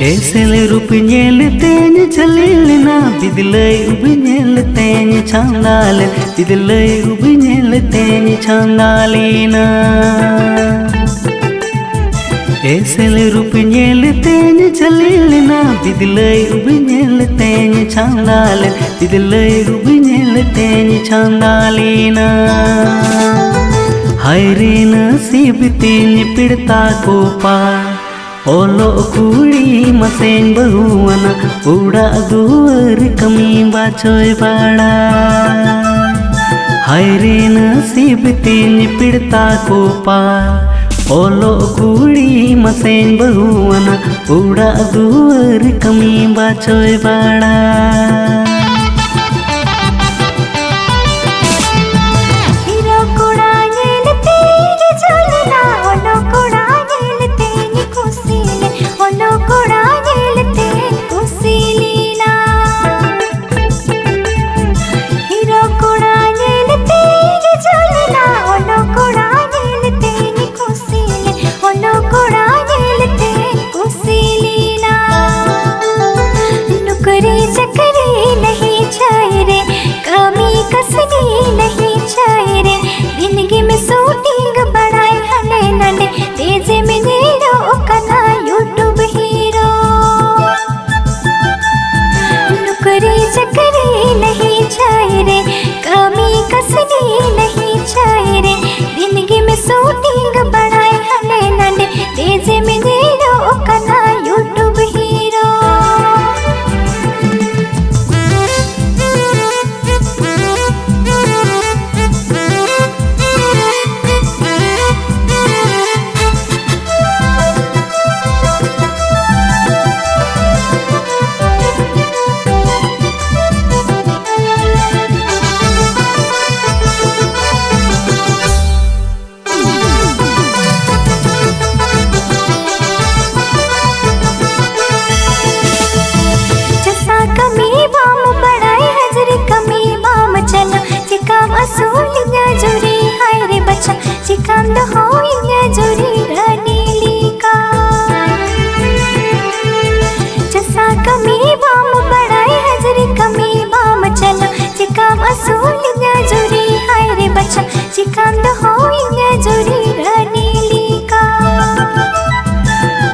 एसेले रूप नेल तेन चलेलना बिदलय उब नेल तेन छांगाल बिदलय उब नेल तेन छांगालेना एसेले रूप नेल तेन चलेलना बिदलय उब नेल तेन छांगाल बिदलय उब नेल तेन छांगालेना हाय रे नसीब तेन पिड़ता को पा ओलो कुड़ी मसेन बहुआना उड़ा दुआर कमी बाचोय बाड़ा हाय रे नसीब तीन पिड़ता को पार ओलो कुड़ी मसेन बहुआना उड़ा दुआर कमी बाचोय बाड़ा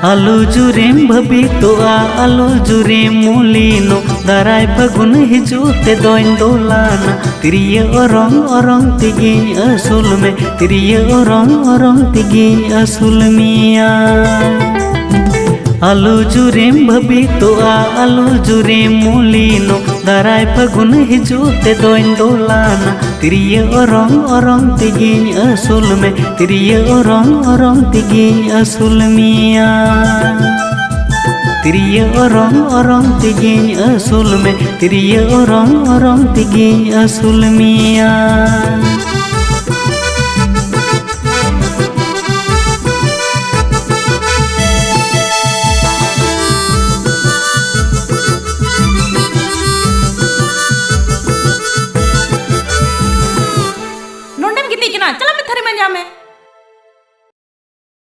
आलू जुरेम भबी तो आलू जुरे मूलीनो दाराय फगुन हिजुते दोइन दोलाना तिरिये ओरंग तिगिन असुल में तिरिये ओरंग तिगिन असुल मिया आलू जुरेम भबी तो आलू जुरे मूलीनो दाराय फगुन हिजुते दोइन दोलाना तिरिये ओरंग तिगिन असुल में तिरिये ओरंग तिगिन असुल मिया तिरिये ओरंग तिगिन असुल में तिरिये ओरंग तिगिन असुल मिया चला मैं थारे में जामे